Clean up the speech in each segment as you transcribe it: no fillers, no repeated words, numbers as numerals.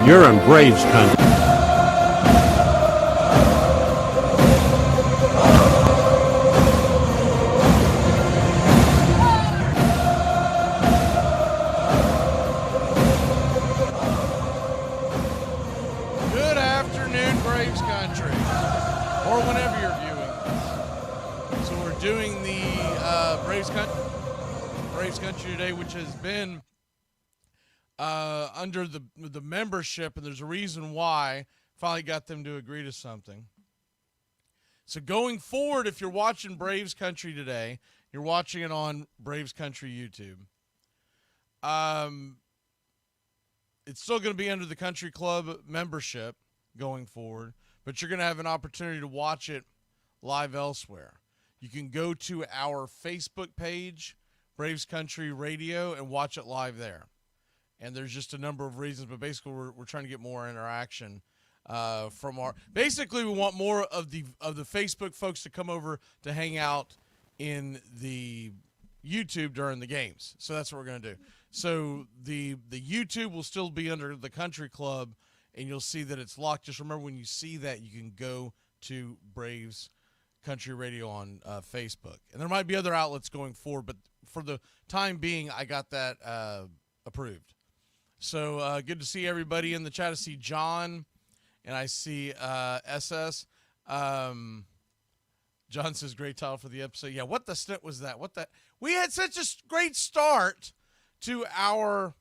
You're in Braves country. Good afternoon, Braves country, or whenever you're viewing this. So we're doing the Braves country today, which has been under the membership, and there's a reason why. Finally got them to agree to something. So going forward, if you're watching Braves Country today, you're watching it on Braves Country YouTube. It's still going to be under the Country Club membership going forward, but you're going to have an opportunity to watch it live elsewhere. You can go to our Facebook page, Braves Country Radio, and watch it live there. And there's just a number of reasons, but basically we're trying to get more interaction from our. Basically, we want more of the Facebook folks to come over to hang out in the YouTube during the games. So that's what we're going to do. So the YouTube will still be under the Country Club, and you'll see that it's locked. Just remember, when you see that, you can go to Braves Country Radio on Facebook. And there might be other outlets going forward, but for the time being, I got that approved. So good to see everybody in the chat. I see John, and I see SS. John says, great title for the episode. Yeah, what the SNIT was that? What the? We had such a great start to our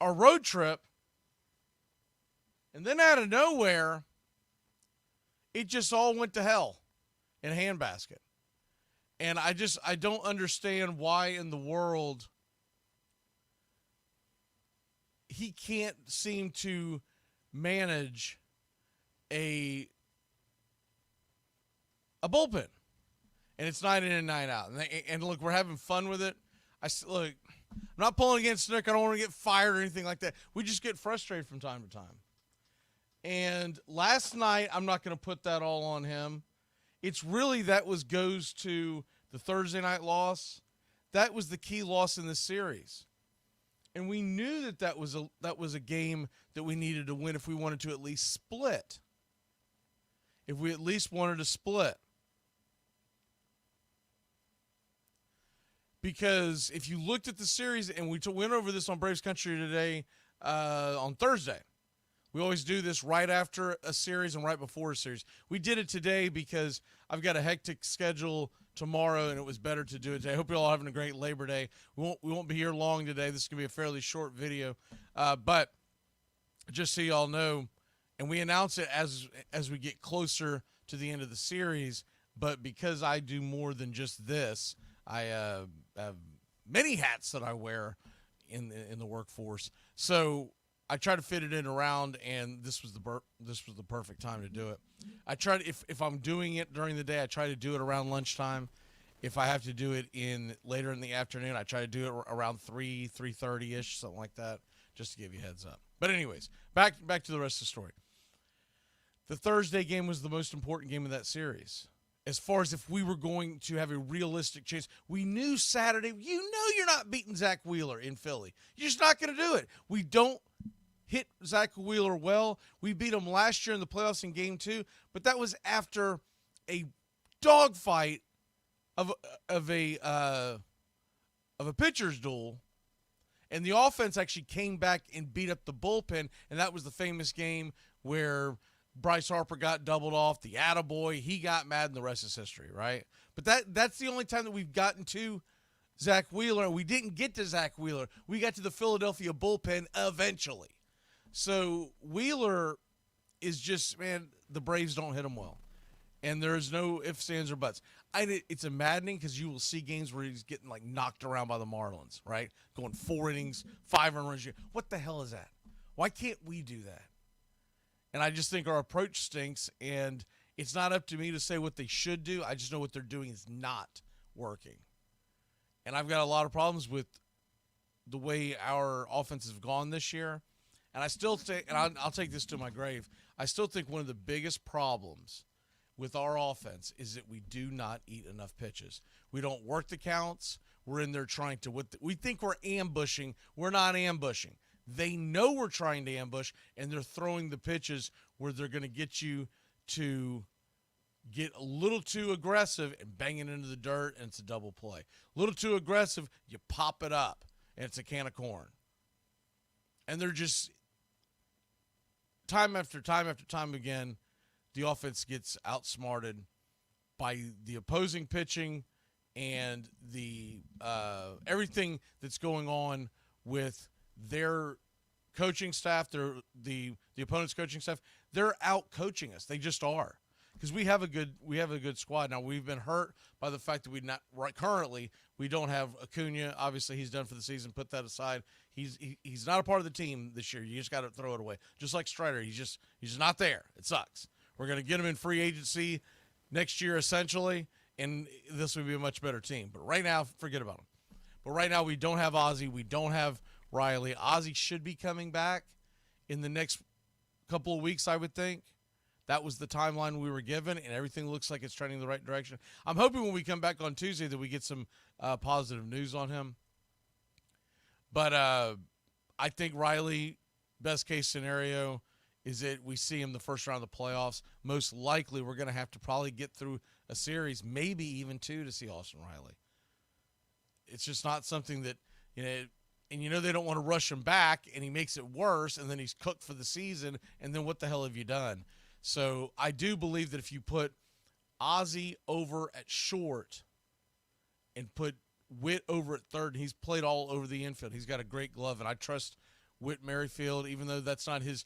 road trip, and then out of nowhere, it just all went to hell in a handbasket. And I don't understand why in the world he can't seem to manage a bullpen. And it's night in and night out. And look, we're having fun with it. Look, I'm not pulling against Nick. I don't want to get fired or anything like that. We just get frustrated from time to time. And last night, I'm not going to put that all on him. It's really goes to the Thursday night loss. That was the key loss in this series. And we knew that was a game that we needed to win if we wanted to at least split. If we at least wanted to split. Because if you looked at the series, and we went over this on Braves Country today on Thursday. We always do this right after a series and right before a series. We did it today because I've got a hectic schedule tomorrow, and it was better to do it today. I hope you're all having a great Labor Day. We won't be here long today. This is going to be a fairly short video. But just so you all know, and we announce it as we get closer to the end of the series, but because I do more than just this, I have many hats that I wear in the workforce. So I try to fit it in around, and this was the perfect time to do it. I try to, if I'm doing it during the day, I try to do it around lunchtime. If I have to do it later in the afternoon, I try to do it around 3:30-ish, something like that, just to give you a heads up. But anyways, back to the rest of the story. The Thursday game was the most important game of that series. As far as if we were going to have a realistic chance, we knew Saturday, you're not beating Zach Wheeler in Philly. You're just not going to do it. We don't hit Zach Wheeler well. We beat him last year in the playoffs in Game 2, but that was after a dogfight of a pitcher's duel, and the offense actually came back and beat up the bullpen, and that was the famous game where Bryce Harper got doubled off, the attaboy, he got mad, and the rest is history, right? But that's the only time that we've gotten to Zach Wheeler. We didn't get to Zach Wheeler. We got to the Philadelphia bullpen eventually. So Wheeler is just, man, the Braves don't hit him well. And there's no ifs, ands, or buts. It's maddening because you will see games where he's getting, like, knocked around by the Marlins, right? Going 4 innings, 5 runs. What the hell is that? Why can't we do that? And I just think our approach stinks, and it's not up to me to say what they should do. I just know what they're doing is not working. And I've got a lot of problems with the way our offense has gone this year. And I still think, and I'll take this to my grave, I still think one of the biggest problems with our offense is that we do not eat enough pitches. We don't work the counts. We're in there trying to we think we're ambushing. We're not ambushing. They know we're trying to ambush, and they're throwing the pitches where they're going to get you to get a little too aggressive and bang it into the dirt, and it's a double play. A little too aggressive, you pop it up, and it's a can of corn. And they're just time after time after time again, the offense gets outsmarted by the opposing pitching and the everything that's going on with their coaching staff, the opponent's coaching staff. They're out coaching us. They just are, because we have a good squad. Now, we've been hurt by the fact that currently we don't have Acuna. Obviously, he's done for the season. Put that aside. He's not a part of the team this year. You just got to throw it away. Just like Strider, he's just not there. It sucks. We're going to get him in free agency next year, essentially, and this would be a much better team. But right now, forget about him. But right now, we don't have Ozzie. We don't have Riley. Ozzie should be coming back in the next couple of weeks, I would think. That was the timeline we were given, and everything looks like it's trending in the right direction. I'm hoping when we come back on Tuesday that we get some positive news on him. But I think Riley, best case scenario, is that we see him the first round of the playoffs. Most likely we're going to have to probably get through a series, maybe even two, to see Austin Riley. It's just not something that, and they don't want to rush him back, and he makes it worse, and then he's cooked for the season, and then what the hell have you done? So I do believe that if you put Ozzie over at short and put Whit over at third, and he's played all over the infield. He's got a great glove, and I trust Whit Merrifield, even though that's not his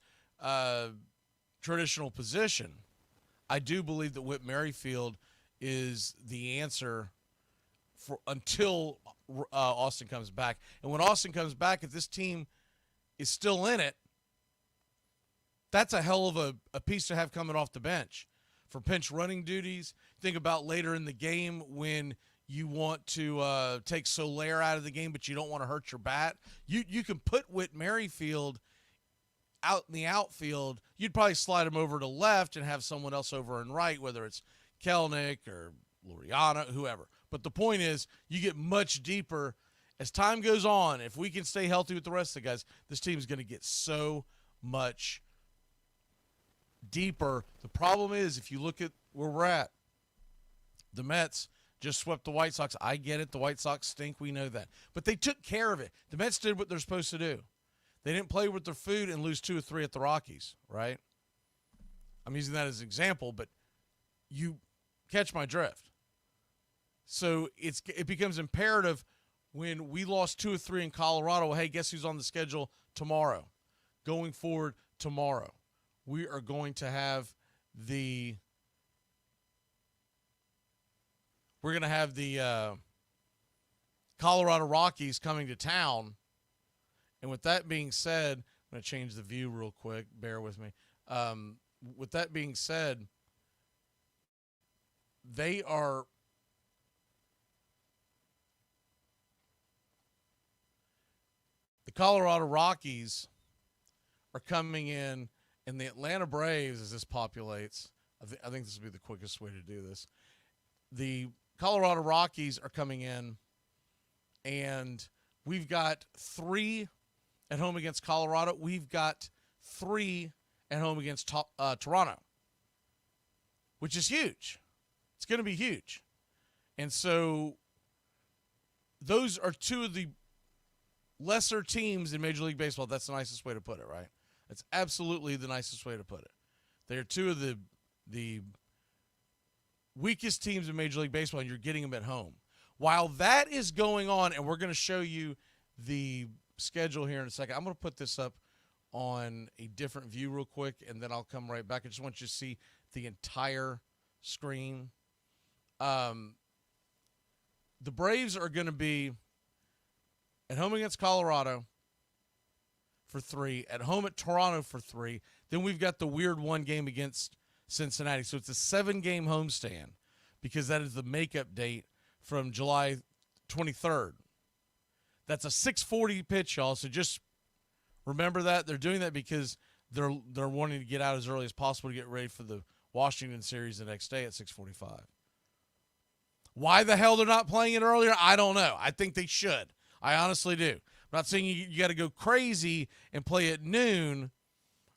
traditional position. I do believe that Whit Merrifield is the answer until Austin comes back. And when Austin comes back, if this team is still in it, that's a hell of a piece to have coming off the bench for pinch running duties. Think about later in the game when you want to take Soler out of the game, but you don't want to hurt your bat. You can put Whit Merrifield out in the outfield. You'd probably slide him over to left and have someone else over in right, whether it's Kelnick or Luriano, whoever. But the point is, you get much deeper as time goes on. If we can stay healthy with the rest of the guys, this team is going to get so much deeper. The problem is, if you look at where we're at, the Mets just swept the White Sox. I get it. The White Sox stink. We know that. But they took care of it. The Mets did what they're supposed to do. They didn't play with their food and lose 2 or 3 at the Rockies, right? I'm using that as an example, but you catch my drift. So it becomes imperative when we lost 2 or 3 in Colorado. Well, hey, guess who's on the schedule tomorrow? Going forward tomorrow, we are going to have the Colorado Rockies coming to town. And with that being said, I'm going to change the view real quick. Bear with me. With that being said, the Colorado Rockies are coming in, and the Atlanta Braves, as this populates, I think this will be the quickest way to do this. The Colorado Rockies are coming in, and we've got 3 at home against Colorado. We've got 3 at home against Toronto, which is huge. It's going to be huge. And so those are 2 of the lesser teams in Major League Baseball. That's the nicest way to put it, right? That's absolutely the nicest way to put it. They are 2 of the weakest teams in Major League Baseball, and you're getting them at home. While that is going on, and we're going to show you the schedule here in a second, I'm going to put this up on a different view real quick, and then I'll come right back. I just want you to see the entire screen. The Braves are going to be at home against Colorado for 3, at home at Toronto for 3. Then we've got the weird 1 game against Cincinnati. So it's a 7-game homestand because that is the makeup date from July 23rd. That's a 6:40 pitch, y'all. So just remember that. They're doing that because they're wanting to get out as early as possible to get ready for the Washington series the next day at 6:45. Why the hell they're not playing it earlier, I don't know. I think they should. I honestly do. I'm not saying you got to go crazy and play at noon,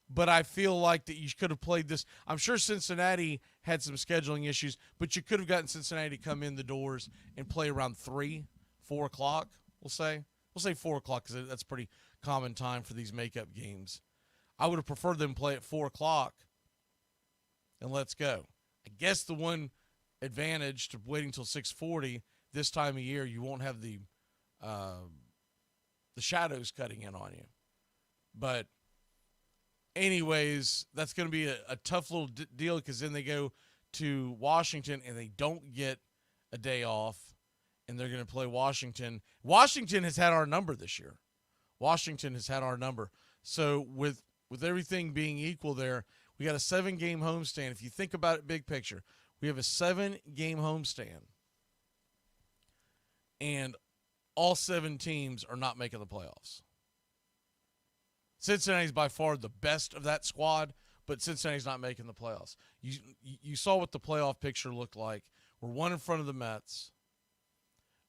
but I feel like that you could have played this. I'm sure Cincinnati had some scheduling issues, but you could have gotten Cincinnati to come in the doors and play around 3, 4 o'clock, we'll say. We'll say 4 o'clock because that's a pretty common time for these makeup games. I would have preferred them play at 4 o'clock and let's go. I guess the one advantage to waiting until 6:40 this time of year, you won't have the shadows cutting in on you. But anyways, that's going to be a tough little deal because then they go to Washington and they don't get a day off, and they're going to play Washington. Washington has had our number this year. Washington has had our number. So with everything being equal there, we got a 7-game homestand. If you think about it big picture, we have a 7-game homestand, and all 7 teams are not making the playoffs. Cincinnati's by far the best of that squad, but Cincinnati's not making the playoffs. You saw what the playoff picture looked like. We're 1 in front of the Mets.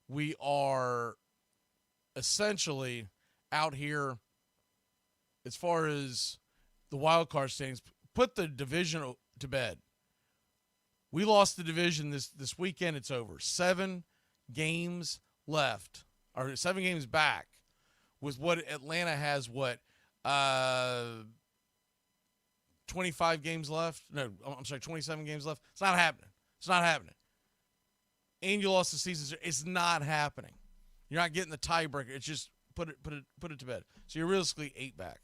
We are essentially out here as far as the wild card standings. Put the division to bed. We lost the division this weekend. It's over. 7 games left, or 7 games back, with what Atlanta has. 25 games left? No, I'm sorry, 27 games left. It's not happening. It's not happening. And you lost the season. It's not happening. You're not getting the tiebreaker. It's just put it to bed. So you're realistically 8 back.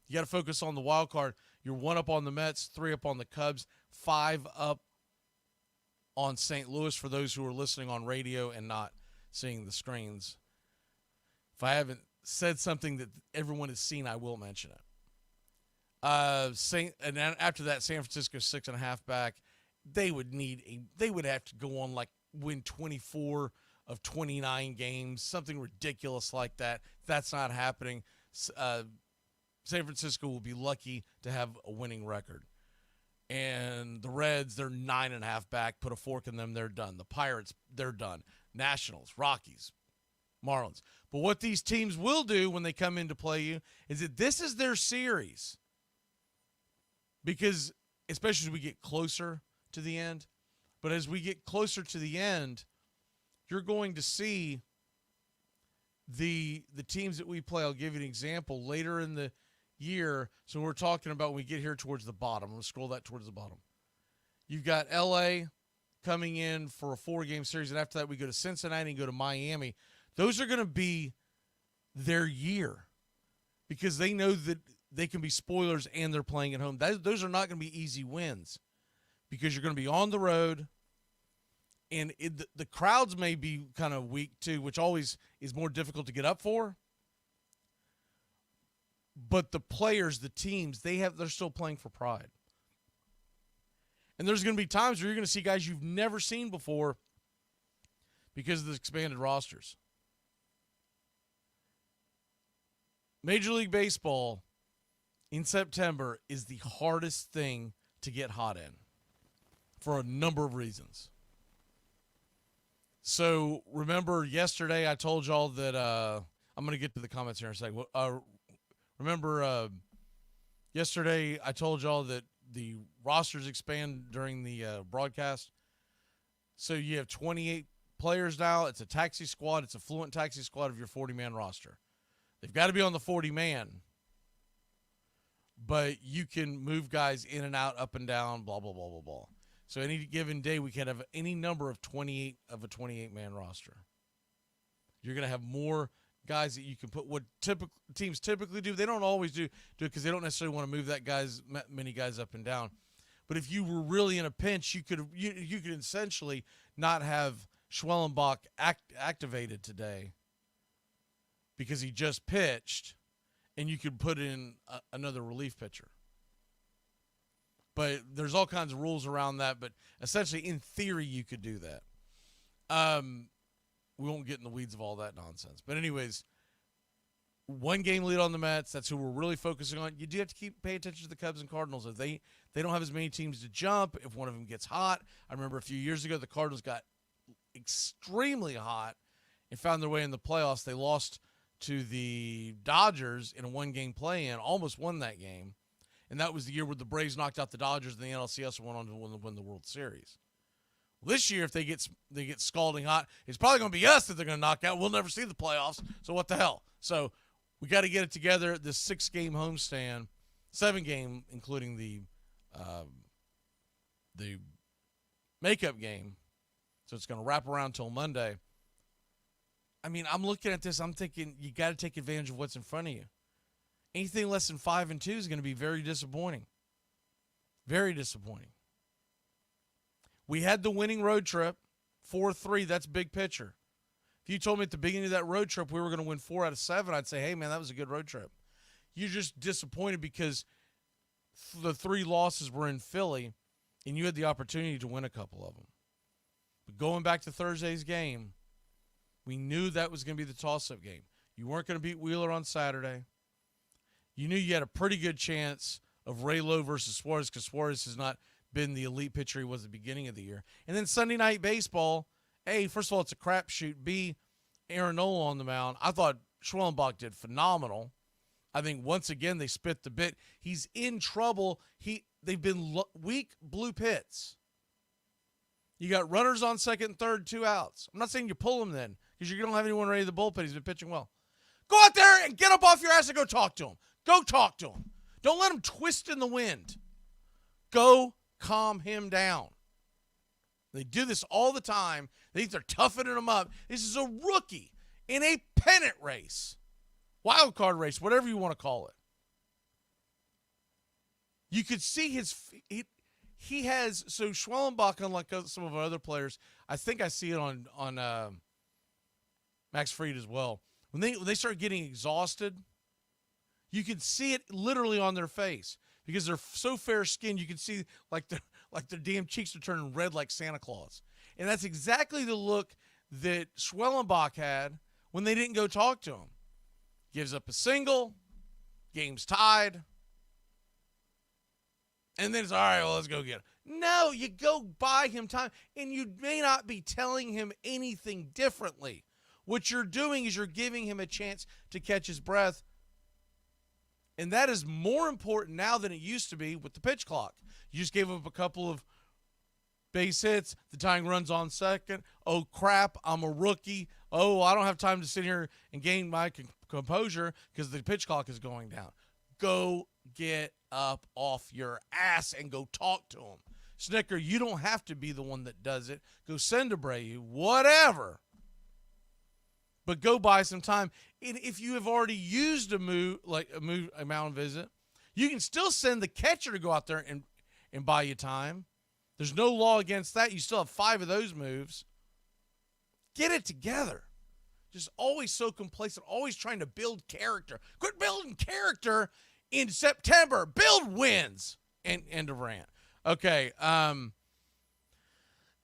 You got to focus on the wild card. You're 1 up on the Mets, 3 up on the Cubs, 5 up on St. Louis for those who are listening on radio and not seeing the screens. If I haven't said something that everyone has seen, I will mention it. And then after that, San Francisco 6.5 back. They would have to go on, like, win 24 of 29 games, something ridiculous like that. That's not happening. San Francisco will be lucky to have a winning record. And the Reds, they're 9.5 back. Put a fork in them, they're done. The Pirates, they're done. Nationals, Rockies, Marlins. But what these teams will do when they come in to play you is that this is their series. Because, especially as we get closer to the end, but as we get closer to the end, you're going to see the teams that we play. I'll give you an example. Later in the year, so we're talking about when we get here towards the bottom. I'm going to scroll that towards the bottom. You've got L.A. coming in for a 4-game series, and after that we go to Cincinnati and go to Miami. Those are going to be their year because they know that they can be spoilers and they're playing at home. Those are not going to be easy wins because you're going to be on the road, and the crowds may be kind of weak too, which always is more difficult to get up for. But the players, the teams, they're still playing for pride. And there's going to be times where you're going to see guys you've never seen before because of the expanded rosters. Major League Baseball in September is the hardest thing to get hot in for a number of reasons. So remember yesterday I told y'all that I'm going to get to the comments here in a second. Remember yesterday I told y'all that the rosters expand during the broadcast. So you have 28 players now. It's a taxi squad. It's a fluent taxi squad of your 40-man roster. They've got to be on the 40-man. But you can move guys in and out, up and down, blah, blah, blah, blah, blah. So any given day we can have any number of 28 of a 28-man roster. You're going to have more guys that you can put. What teams typically do, they don't always do it because they don't necessarily want to move many guys up and down. But if you were really in a pinch, you could essentially not have Schwellenbach activated today because he just pitched, and you could put in another relief pitcher. But there's all kinds of rules around that. But essentially, in theory, you could do that. We won't get in the weeds of all that nonsense. But anyways, 1-game lead on the Mets. That's who we're really focusing on. You do have to pay attention to the Cubs and Cardinals. If they don't have as many teams to jump, if one of them gets hot. I remember a few years ago the Cardinals got extremely hot and found their way in the playoffs. They lost to the Dodgers in a 1-game play-in, almost won that game. And that was the year where the Braves knocked out the Dodgers and the NLCS went on to win the World Series. This year, if they get scalding hot, it's probably going to be us that they're going to knock out. We'll never see the playoffs, so what the hell? So we got to get it together. This 6-game homestand, 7-game, including the makeup game. So it's going to wrap around till Monday. I mean, I'm looking at this. I'm thinking you got to take advantage of what's in front of you. Anything less than 5-2 is going to be very disappointing. Very disappointing. We had the winning road trip, 4-3. That's big picture. If you told me at the beginning of that road trip we were going to win 4 out of 7, I'd say, hey, man, that was a good road trip. You're just disappointed because the 3 losses were in Philly, and you had the opportunity to win a couple of them. But going back to Thursday's game, we knew that was going to be the toss-up game. You weren't going to beat Wheeler on Saturday. You knew you had a pretty good chance of Ray Lowe versus Suarez because Suarez has not been the elite pitcher he was at the beginning of the year. And then Sunday Night Baseball, A, first of all, it's a crapshoot. B, Aaron Nola on the mound. I thought Schwellenbach did phenomenal. I think once again they spit the bit. He's in trouble. They've been weak blue pits. You got runners on second and third, 2 outs. I'm not saying you pull him then because you don't have anyone ready to the bullpen. He's been pitching well. Go out there and get up off your ass and go talk to him. Go talk to him. Don't let him twist in the wind. Go calm him down. They do this all the time. They think they're toughening him up. This is a rookie in a pennant race, wildcard race, whatever you want to call it. You could see he has, so Schwellenbach, unlike some of our other players, I think I see it on Max Fried as well. When they start getting exhausted, you can see it literally on their face because they're so fair-skinned. You can see like their damn cheeks are turning red like Santa Claus. And that's exactly the look that Schwellenbach had when they didn't go talk to him. Gives up a single, game's tied, and then it's all right, well, let's go get him. No, you go buy him time, and you may not be telling him anything differently. What you're doing is you're giving him a chance to catch his breath. And that is more important now than it used to be with the pitch clock. You just gave up a couple of base hits. The tying run's on second. Oh, crap, I'm a rookie. Oh, I don't have time to sit here and gain my composure because the pitch clock is going down. Go get up off your ass and go talk to him. Snicker, you don't have to be the one that does it. Go send Abreu, whatever. But go buy some time. And if you have already used a mound visit, you can still send the catcher to go out there and buy you time. There's no law against that. You still have 5 of those moves. Get it together. Just always so complacent, always trying to build character. Quit building character in September. Build wins. End of rant. Okay,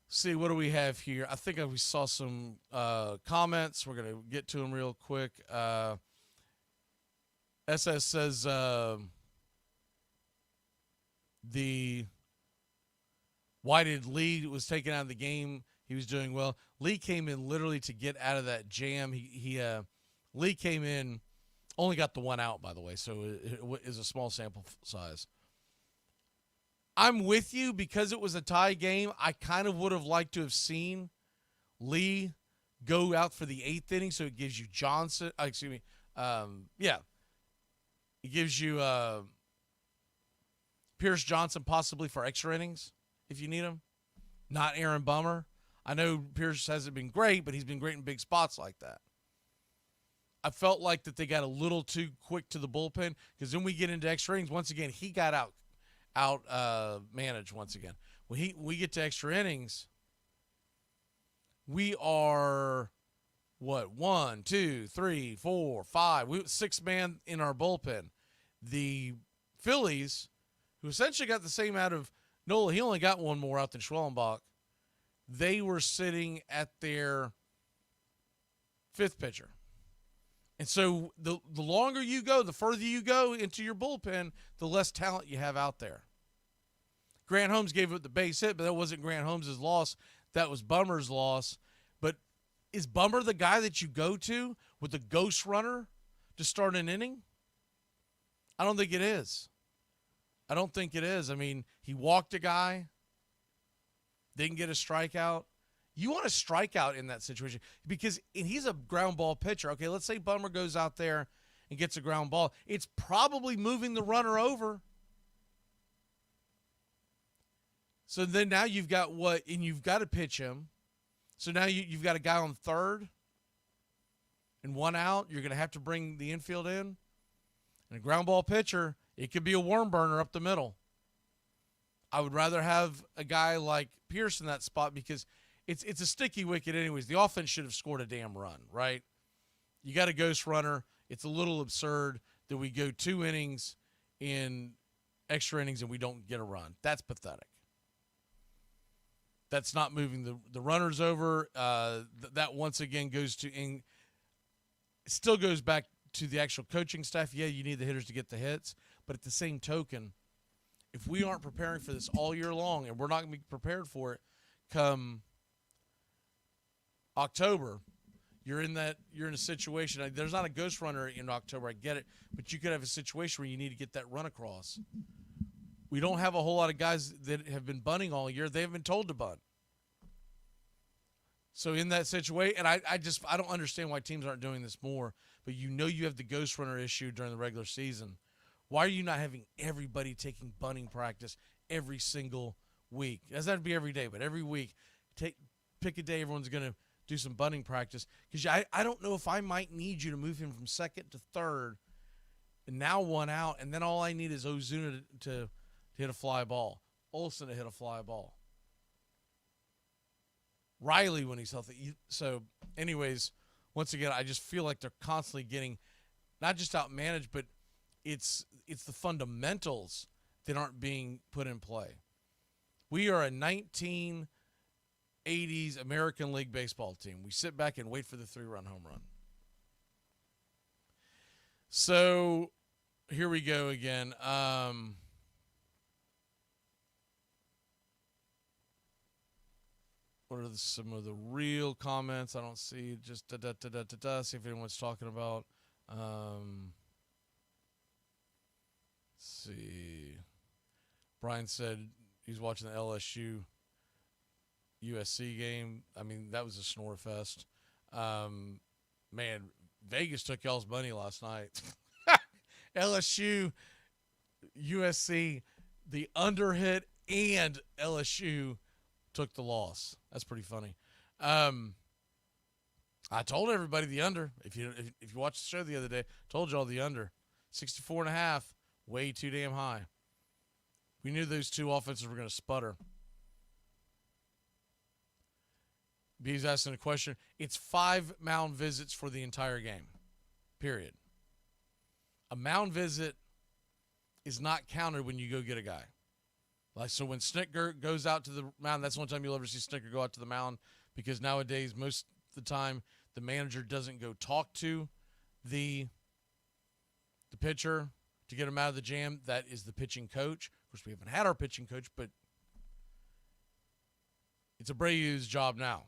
see, what do we have here? I think we saw some comments. We're going to get to them real quick. SS says why did Lee was taken out of the game? He was doing well. Lee came in literally to get out of that jam. Lee came in, only got the 1 out, by the way, so it is a small sample size. I'm with you because it was a tie game. I kind of would have liked to have seen Lee go out for the 8th inning, so it gives you Johnson. It gives you Pierce Johnson possibly for extra innings if you need him. Not Aaron Bummer. I know Pierce hasn't been great, but he's been great in big spots like that. I felt like that they got a little too quick to the bullpen because then we get into extra innings. Once again, he got out managed once again. When we get to extra innings, we are what, 1, 2, 3, 4, 5. We 6 man in our bullpen. The Phillies, who essentially got the same out of Nola, he only got 1 more out than Schwellenbach. They were sitting at their 5th pitcher. And so the longer you go, the further you go into your bullpen, the less talent you have out there. Grant Holmes gave up the base hit, but that wasn't Grant Holmes' loss. That was Bummer's loss. But is Bummer the guy that you go to with the ghost runner to start an inning? I don't think it is. I don't think it is. I mean, he walked a guy, didn't get a strikeout. You want a strikeout in that situation because he's a ground ball pitcher. Okay, let's say Bummer goes out there and gets a ground ball. It's probably moving the runner over. So then now you've got and you've got to pitch him. So now you've got a guy on third and one out. You're going to have to bring the infield in. And a ground ball pitcher, it could be a worm burner up the middle. I would rather have a guy like Pierce in that spot because it's a sticky wicket anyways. The offense should have scored a damn run, right? You got a ghost runner. It's a little absurd that we go 2 innings in extra innings and we don't get a run. That's pathetic. That's not moving the runners over. That once again still goes back to the actual coaching staff. Yeah, you need the hitters to get the hits. But at the same token, if we aren't preparing for this all year long and we're not going to be prepared for it come October, you're in a situation. There's not a ghost runner in October. I get it. But you could have a situation where you need to get that run across. We don't have a whole lot of guys that have been bunting all year. They haven't been told to bunt. So in that situation, and I don't understand why teams aren't doing this more, but you have the ghost runner issue during the regular season. Why are you not having everybody taking bunting practice every single week? It doesn't have to be every day, but every week. Pick a day everyone's going to do some bunting practice. Because I don't know if I might need you to move him from second to third, and now one out, and then all I need is Ozuna to hit a fly ball. Olsen to hit a fly ball. Riley when he's healthy. So, anyways, once again, I just feel like they're constantly getting not just outmanaged, but it's the fundamentals that aren't being put in play. We are a 1980s American League baseball team. We sit back and wait for the 3-run home run. So, here we go again. What are some of the real comments? I don't see. Just see if anyone's talking about. Let's see. Brian said he's watching the LSU USC game. I mean, that was a snore fest. Man, Vegas took y'all's money last night. LSU, USC, the under hit, and LSU took the loss. That's pretty funny. I told everybody the under. If you watched the show the other day, told y'all the under. 64.5, way too damn high. We knew those two offenses were going to sputter. B's asking a question. It's 5 mound visits for the entire game, period. A mound visit is not counted when you go get a guy. Like, so when Snicker goes out to the mound, that's the only time you'll ever see Snicker go out to the mound, because nowadays, most of the time, the manager doesn't go talk to the pitcher to get him out of the jam. That is the pitching coach. Of course, we haven't had our pitching coach, but it's Abreu's job now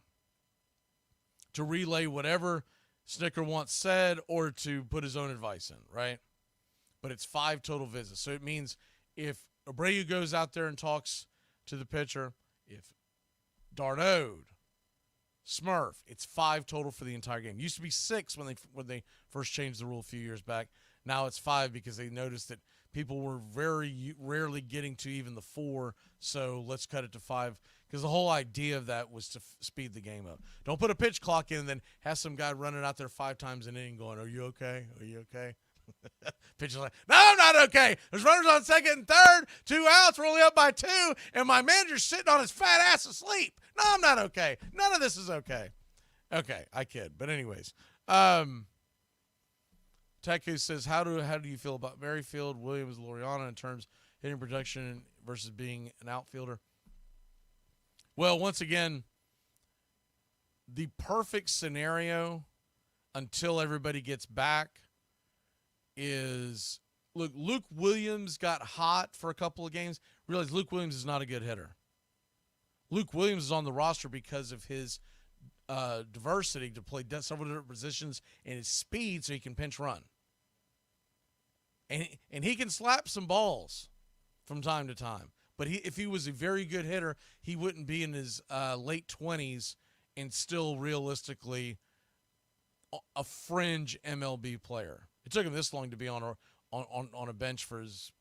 to relay whatever Snicker wants said or to put his own advice in, right? But it's 5 total visits. So it means if Abreu goes out there and talks to the pitcher, if Darnode, Smurf, it's 5 total for the entire game. It used to be 6 when they first changed the rule a few years back. Now it's 5 because they noticed that people were very rarely getting to even the 4, so let's cut it to 5. Because the whole idea of that was to speed the game up. Don't put a pitch clock in and then have some guy running out there 5 times an inning going, "Are you okay? Are you okay?" Pitcher's like, "No, I'm not okay. There's runners on second and third, 2 outs, we're only up by 2, and my manager's sitting on his fat ass asleep. No, I'm not okay. None of this is okay." Okay, I kid. But anyways, Taku says, how do you feel about Merrifield, Williams, Laureano in terms of hitting production versus being an outfielder? Well, once again, the perfect scenario until everybody gets back is, look, Luke Williams got hot for a couple of games. Realize Luke Williams is not a good hitter. Luke Williams is on the roster because of his diversity to play several different positions and his speed so he can pinch run. And he can slap some balls from time to time. But if he was a very good hitter, he wouldn't be in his late 20s and still realistically a fringe MLB player. It took him this long to be on a bench for his.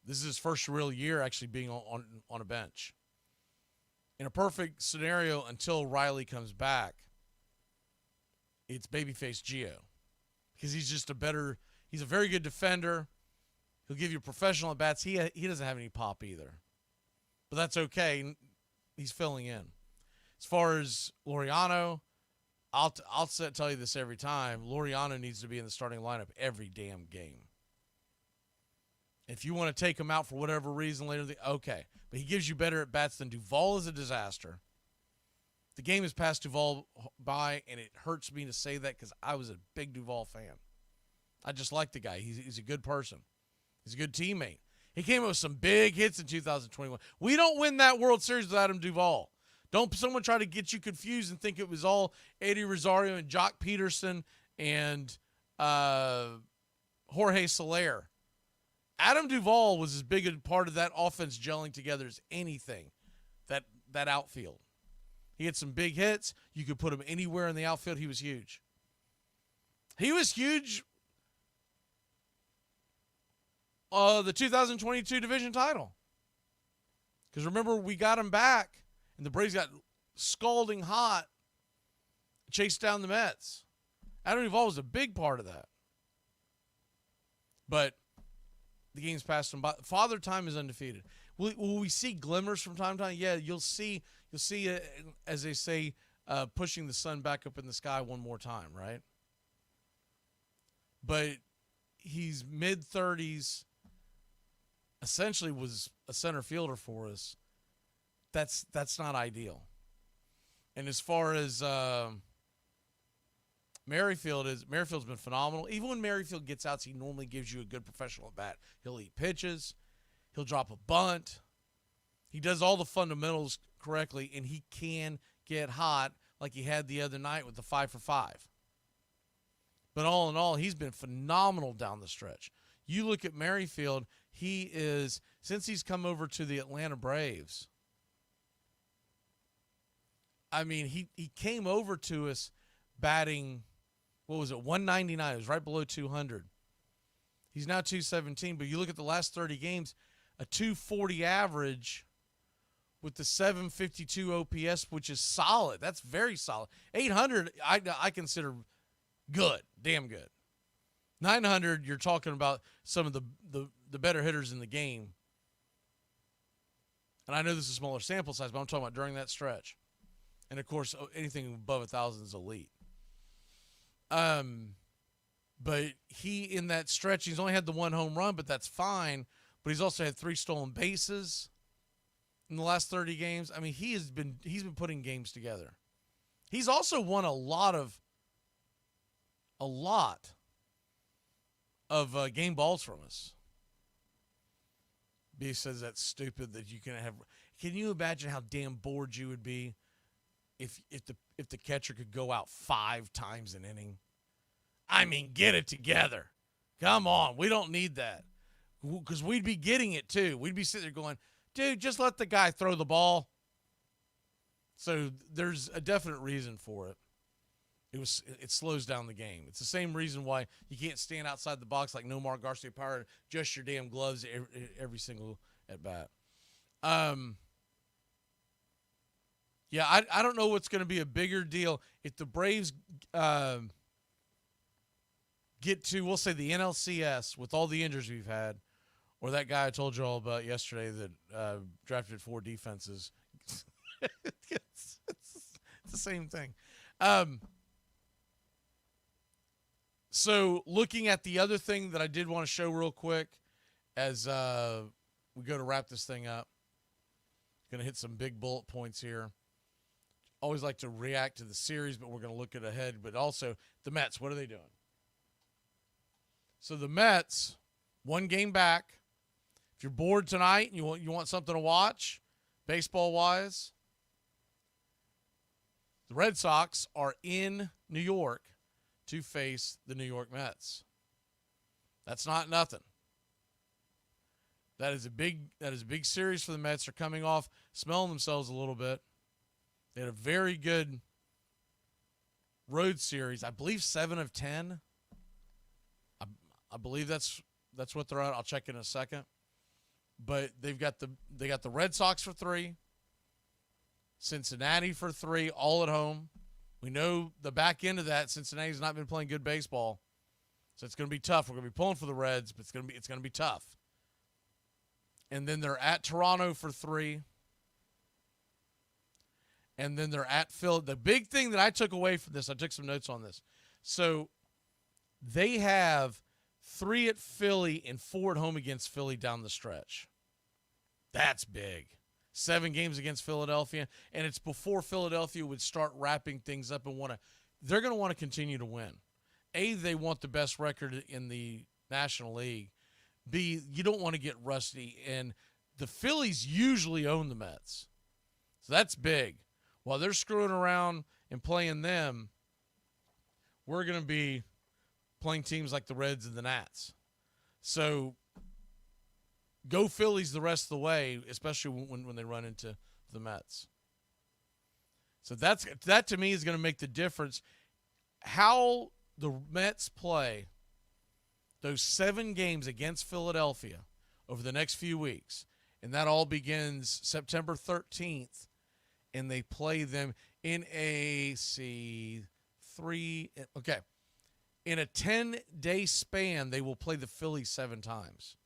This is his first real year actually being on a bench. In a perfect scenario, until Riley comes back, it's babyface Gio, because he's just he's a very good defender. He'll give you professional at bats. He doesn't have any pop either, but that's okay. He's filling in. As far as Laureano, I'll tell you this every time. Laureano needs to be in the starting lineup every damn game. If you want to take him out for whatever reason later, okay. But he gives you better at bats than Duvall is a disaster. The game has passed Duvall by, and it hurts me to say that because I was a big Duvall fan. I just like the guy. He's a good person. He's a good teammate. He came up with some big hits in 2021. We don't win that World Series without him, Duvall. Don't someone try to get you confused and think it was all Eddie Rosario and Jock Peterson and Jorge Soler. Adam Duvall was as big a part of that offense gelling together as anything, that outfield. He had some big hits. You could put him anywhere in the outfield. He was huge. He was huge. The 2022 division title. Because remember, we got him back, and the Braves got scalding hot, chased down the Mets. Adam Duvall was a big part of that. But the game's passed him by. Father Time is undefeated. Will we see glimmers from time to time? Yeah, you'll see, as they say, pushing the sun back up in the sky one more time, right? But he's mid-30s, essentially was a center fielder for us. That's not ideal. And as far as Merrifield's been phenomenal. Even when Merrifield gets outs, he normally gives you a good professional at bat. He'll eat pitches. He'll drop a bunt. He does all the fundamentals correctly, and he can get hot like he had the other night with the 5-for-5. But all in all, he's been phenomenal down the stretch. You look at Merrifield, he is, since he's come over to the Atlanta Braves, I mean, he came over to us batting, what was it, 199. It was right below 200. He's now 217, but you look at the last 30 games, a 240 average with the 752 OPS, which is solid. That's very solid. 800, I consider good, damn good. 900, you're talking about some of the better hitters in the game. And I know this is a smaller sample size, but I'm talking about during that stretch. And, of course, anything above 1,000 is elite. But he, in that stretch, he's only had the one home run, but that's fine. But he's also had 3 stolen bases in the last 30 games. I mean, he's been putting games together. He's also won a lot of game balls from us. B says that's stupid that you can have. Can you imagine how damn bored you would be if the catcher could go out 5 times an inning? I mean, get it together. Come on, we don't need that, because we'd be getting it too. We'd be sitting there going, dude, just let the guy throw the ball. So there's a definite reason for it. It slows down the game. It's the same reason why you can't stand outside the box like Nomar Garciaparra, just your damn gloves every single at bat. Yeah, I don't know what's going to be a bigger deal if the Braves get to, we'll say, the NLCS with all the injuries we've had, or that guy I told you all about yesterday that drafted 4 defenses. it's the same thing. So looking at the other thing that I did want to show real quick as we go to wrap this thing up, going to hit some big bullet points here. always like to react to the series, but we're going to look at ahead. But also the Mets, what are they doing? So the Mets, 1 game back. If you're bored tonight and you want something to watch, baseball-wise, the Red Sox are in New York to face the New York Mets. That's not nothing. That is a big series for the Mets. They're coming off smelling themselves a little bit. They had a very good road series. I believe 7 of 10. I believe that's what they're at. I'll check in a second. But they got the Red Sox for 3, Cincinnati for 3, all at home. We know the back end of that, Cincinnati's not been playing good baseball, so it's going to be tough. We're going to be pulling for the Reds, but it's going to be tough. And then they're at Toronto for 3, and then they're at Philly. The big thing that I took away from this, I took some notes on this. So they have 3 at Philly and 4 at home against Philly down the stretch. That's big. 7 games against Philadelphia, and it's before Philadelphia would start wrapping things up and they're going to want to continue to win. A, they want the best record in the National League. B, you don't want to get rusty, and the Phillies usually own the Mets. So that's big. While they're screwing around and playing them, we're going to be playing teams like the Reds and the Nats. So go Phillies the rest of the way, especially when they run into the Mets. So that to me is going to make the difference. How the Mets play those 7 games against Philadelphia over the next few weeks, and that all begins September 13th, and they play them in in a 10-day span, they will play the Phillies 7 times.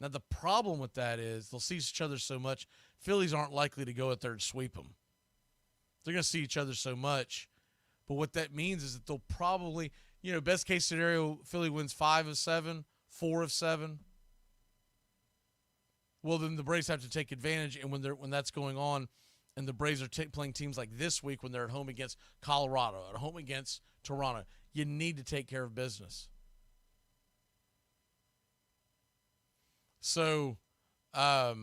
Now, the problem with that is they'll see each other so much, Phillies aren't likely to go out there and sweep them. They're going to see each other so much. But what that means is that they'll probably, best case scenario, Philly wins 5 of 7, 4 of 7. Well, then the Braves have to take advantage, and when that's going on, and the Braves are playing teams like this week when they're at home against Colorado, at home against Toronto, you need to take care of business. So, the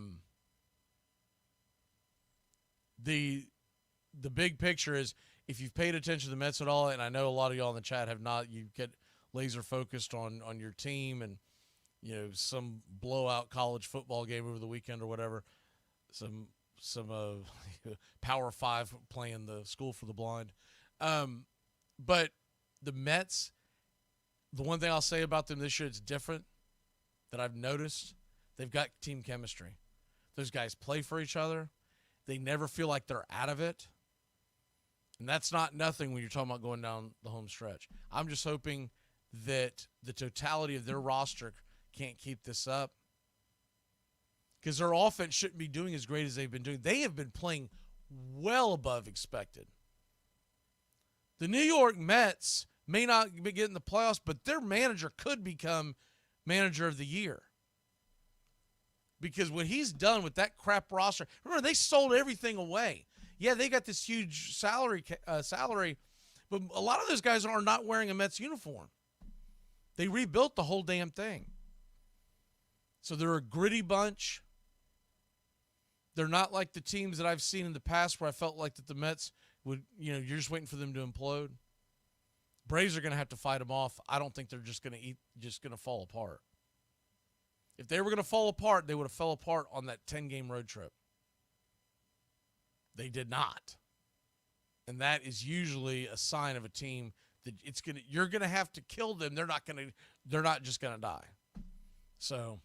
big picture is, if you've paid attention to the Mets at all, and I know a lot of y'all in the chat have not, you get laser focused on your team and, some blowout college football game over the weekend or whatever, some Power 5 playing the School for the Blind. But the Mets, the one thing I'll say about them this year, it's different that I've noticed. They've got team chemistry. Those guys play for each other. They never feel like they're out of it. And that's not nothing when you're talking about going down the home stretch. I'm just hoping that the totality of their roster can't keep this up, because their offense shouldn't be doing as great as they've been doing. They have been playing well above expected. The New York Mets may not be getting the playoffs, but their manager could become manager of the year. Because what he's done with that crap roster, remember, they sold everything away. Yeah, they got this huge salary, but a lot of those guys are not wearing a Mets uniform. They rebuilt the whole damn thing. So they're a gritty bunch. They're not like the teams that I've seen in the past where I felt like that the Mets would, you're just waiting for them to implode. Braves are going to have to fight them off. I don't think they're just going to fall apart. If they were going to fall apart, they would have fell apart on that 10-game road trip. They did not. And that is usually a sign of a team that you're going to have to kill them. They're not just going to die. So,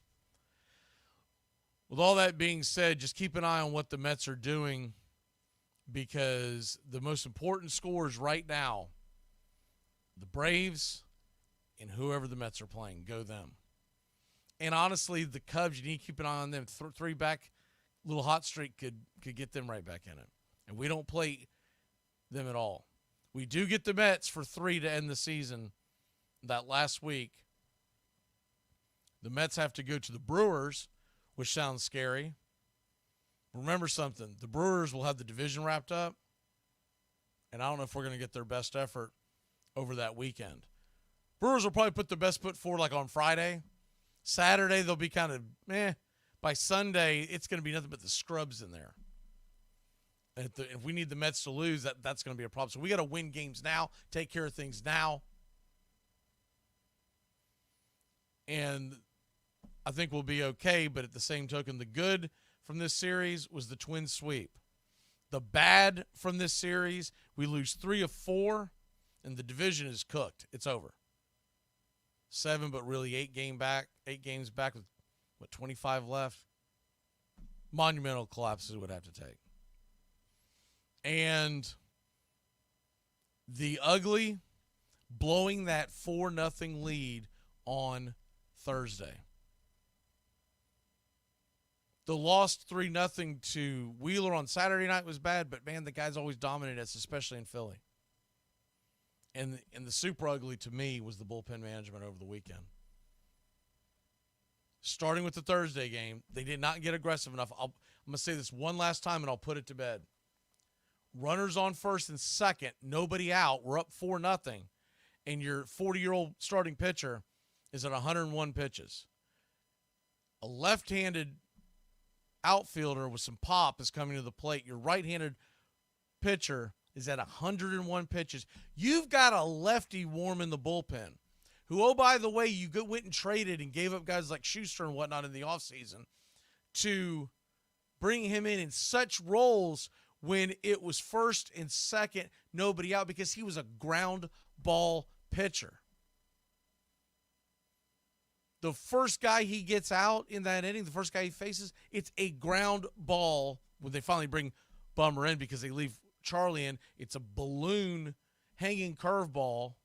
with all that being said, just keep an eye on what the Mets are doing, because the most important scores right now, the Braves and whoever the Mets are playing, go them. And honestly, the Cubs, you need to keep an eye on them. 3-back little hot streak could get them right back in it. And we don't play them at all. We do get the Mets for 3 to end the season that last week. The Mets have to go to the Brewers, which sounds scary. Remember something. The Brewers will have the division wrapped up. and I don't know if we're going to get their best effort over that weekend. Brewers will probably put their best foot forward like on Friday. Saturday, they'll be kind of meh. By Sunday, it's going to be nothing but the scrubs in there. If we need the Mets to lose, that's going to be a problem. So we got to win games now, take care of things now. And I think we'll be okay, but at the same token, the good from this series was the Twins sweep. The bad from this series, we lose 3 of 4, and the division is cooked. It's over. 7, but really 8 games back with, 25 left? Monumental collapses would have to take. And the ugly, blowing that 4-0 lead on Thursday. The loss 3-0 to Wheeler on Saturday night was bad, but, man, the guys always dominated us, especially in Philly. And the super ugly to me was the bullpen management over the weekend. Starting with the Thursday game, they did not get aggressive enough. I'm going to say this one last time, and I'll put it to bed. Runners on first and second, nobody out. We're up 4-0, and your 40-year-old starting pitcher is at 101 pitches. A left-handed outfielder with some pop is coming to the plate. Your right-handed pitcher is at 101 pitches. You've got a lefty warm in the bullpen who, oh, by the way, you went and traded and gave up guys like Schuster and whatnot in the offseason to bring him in such roles when it was first and second, nobody out, because he was a ground ball pitcher. The first guy he gets out in that inning, the first guy he faces, it's a ground ball. When they finally bring Bummer in because they leave Charlie in, it's a balloon hanging curveball.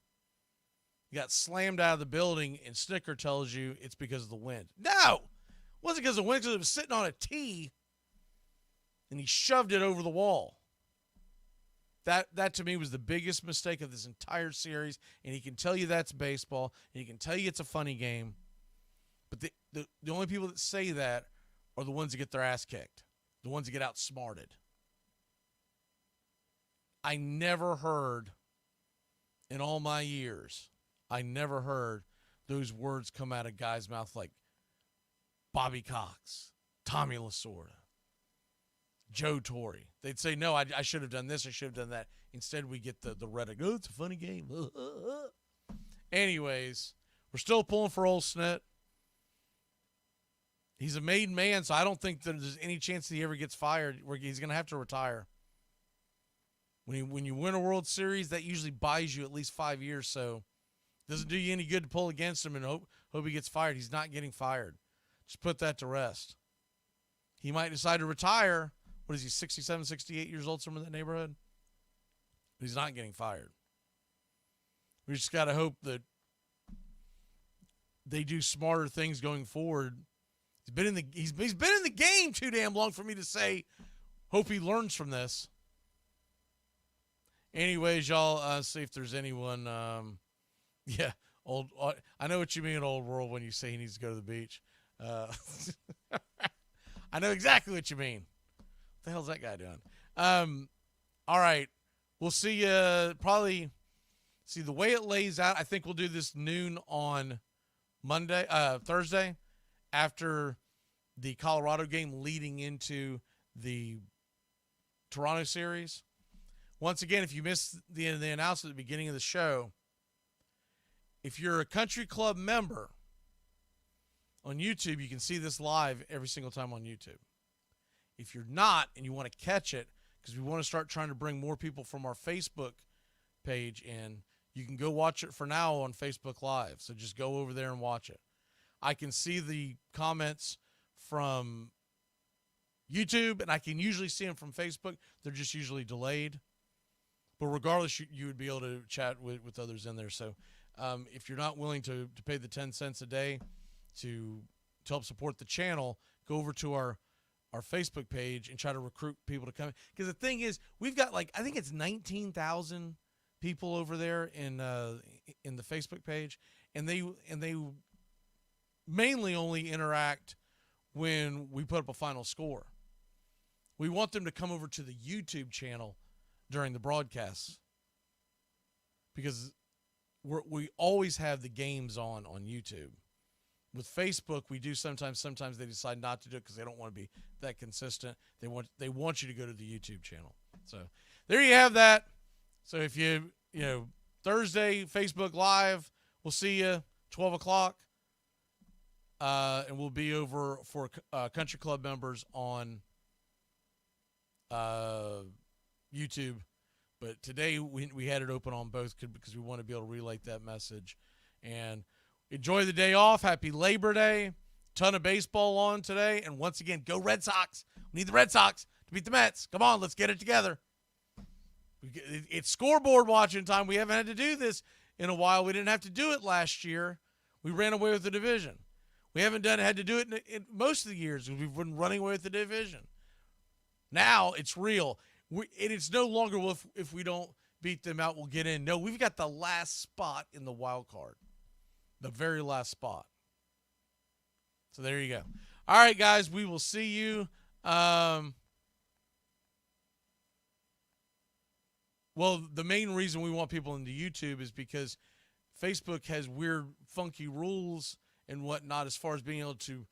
You got slammed out of the building, and Snicker tells you it's because of the wind. No! It wasn't because of the wind, because it was sitting on a tee, and he shoved it over the wall. That to me was the biggest mistake of this entire series, and he can tell you that's baseball, and he can tell you it's a funny game. But the only people that say that are the ones that get their ass kicked, the ones that get outsmarted. I never heard, in all my years, I never heard those words come out of guys' mouth like Bobby Cox, Tommy Lasorda, Joe Torre. They'd say, no, I should have done this, I should have done that. Instead, we get the rhetoric, oh, it's a funny game. Anyways, we're still pulling for old SNIT. He's a made man, so I don't think that there's any chance that he ever gets fired. He's going to have to retire. When you win a World Series, that usually buys you at least 5 years, so it doesn't do you any good to pull against him and hope he gets fired. He's not getting fired. Just put that to rest. He might decide to retire. What is he, 67, 68 years old, somewhere in that neighborhood? But he's not getting fired. We just got to hope that they do smarter things going forward. He's been in the game too damn long for me to say, hope he learns from this. Anyways, y'all, see if there's anyone. I know what you mean, old world, when you say he needs to go to the beach. I know exactly what you mean. What the hell's that guy doing? All right, we'll see you probably. See the way it lays out. I think we'll do this noon on Thursday, after the Colorado game, leading into the Toronto series. Once again, if you missed the announcement at the beginning of the show, if you're a country club member on YouTube, you can see this live every single time on YouTube. If you're not and you want to catch it, because we want to start trying to bring more people from our Facebook page in, you can go watch it for now on Facebook Live. So just go over there and watch it. I can see the comments from YouTube, and I can usually see them from Facebook. They're just usually delayed. But regardless, you would be able to chat with others in there. So if you're not willing to pay the 10 cents a day to help support the channel, go over to our Facebook page and try to recruit people to come. Because the thing is, we've got I think it's 19,000 people over there in the Facebook page, and they mainly only interact when we put up a final score. We want them to come over to the YouTube channel during the broadcasts because we always have the games on YouTube. With Facebook, we do sometimes they decide not to do it because they don't want to be that consistent. They want you to go to the YouTube channel. So there you have that. So if Thursday, Facebook Live, we'll see you 12 o'clock. And we'll be over for Country Club members on YouTube. But today we had it open on both because we want to be able to relay that message. And enjoy the day off. Happy Labor Day. Ton of baseball on today. And once again, go Red Sox. We need the Red Sox to beat the Mets. Come on, let's get it together. It's scoreboard watching time. We haven't had to do this in a while. We didn't have to do it last year. We ran away with the division. We haven't had to do it in most of the years. We've been running away with the division. Now it's real. And it's no longer, well, if we don't beat them out, we'll get in. No, we've got the last spot in the wild card. The very last spot. So there you go. All right, guys, we will see you. Well, the main reason we want people into YouTube is because Facebook has weird, funky rules and whatnot as far as being able to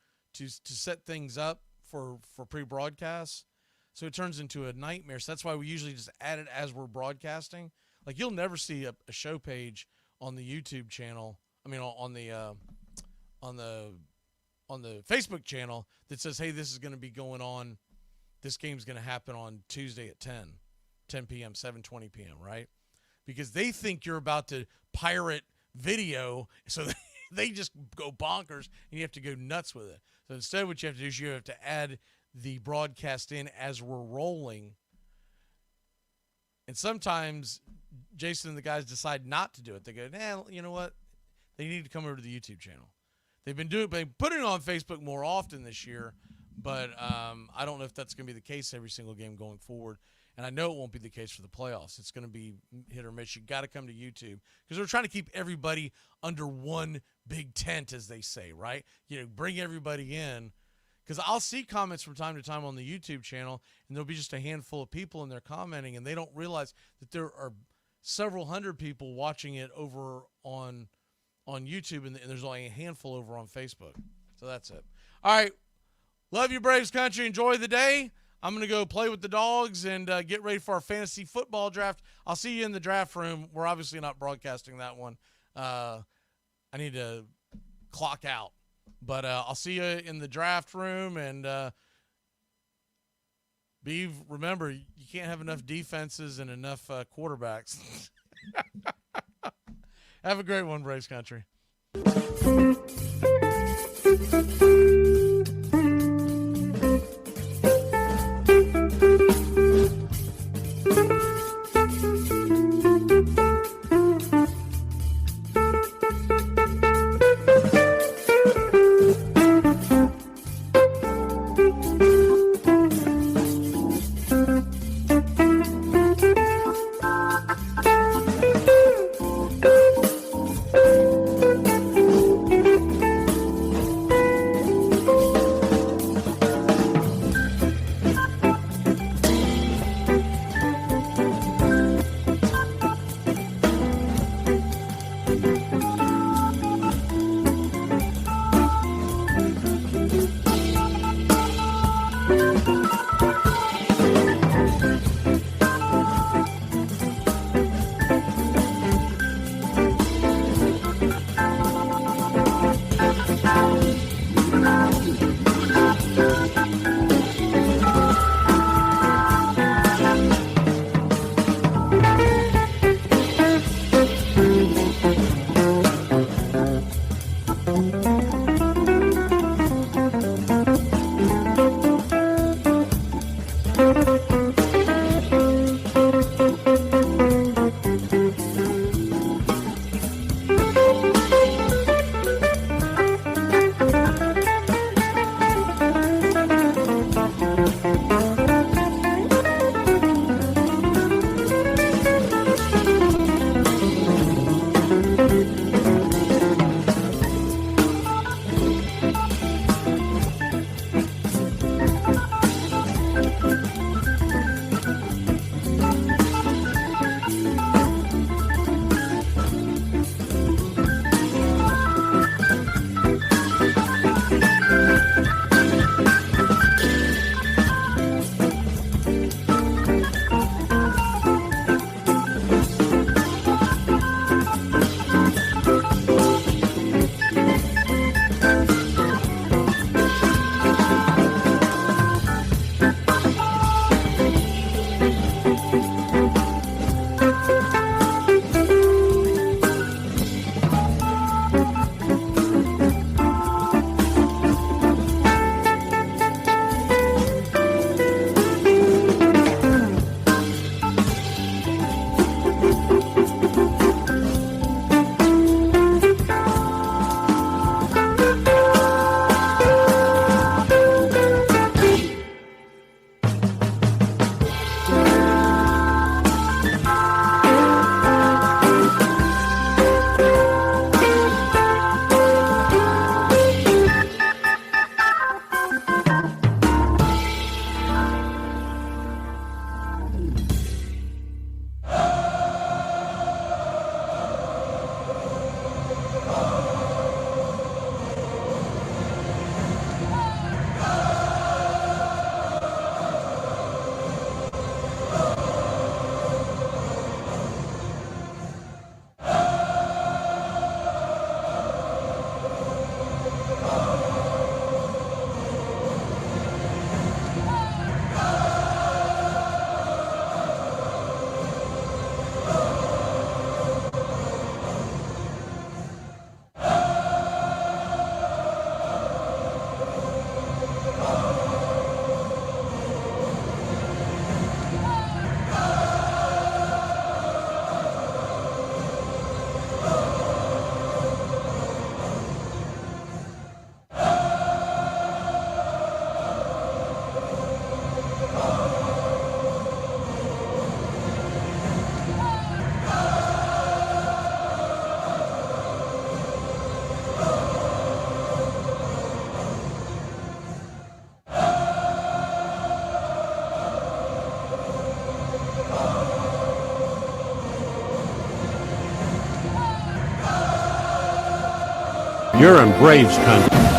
set things up for pre-broadcasts. So it turns into a nightmare. So that's why we usually just add it as we're broadcasting. Like, you'll never see a show page on the YouTube channel. I mean, on the Facebook channel that says, hey, this is going to be going on. This game's going to happen on Tuesday at 10 p.m., 7:20 p.m., right? Because they think you're about to pirate video, so they just go bonkers, and you have to go nuts with it. So instead, what you have to do is you have to add the broadcast in as we're rolling. And sometimes Jason and the guys decide not to do it. They go, nah, you know what? They need to come over to the YouTube channel. They've been putting it on Facebook more often this year, but I don't know if that's going to be the case every single game going forward. And I know it won't be the case for the playoffs. It's going to be hit or miss. You got to come to YouTube because we're trying to keep everybody under one big tent, as they say, right? Bring everybody in. Because I'll see comments from time to time on the YouTube channel, and there'll be just a handful of people in there commenting, and they don't realize that there are several hundred people watching it over on YouTube, and there's only a handful over on Facebook. So that's it. All right. Love you, Braves country. Enjoy the day. I'm going to go play with the dogs and get ready for our fantasy football draft. I'll see you in the draft room. We're obviously not broadcasting that one. I need to clock out. But I'll see you in the draft room. And, Beav, remember, you can't have enough defenses and enough quarterbacks. Have a great one, Braves country. You're in Braves country.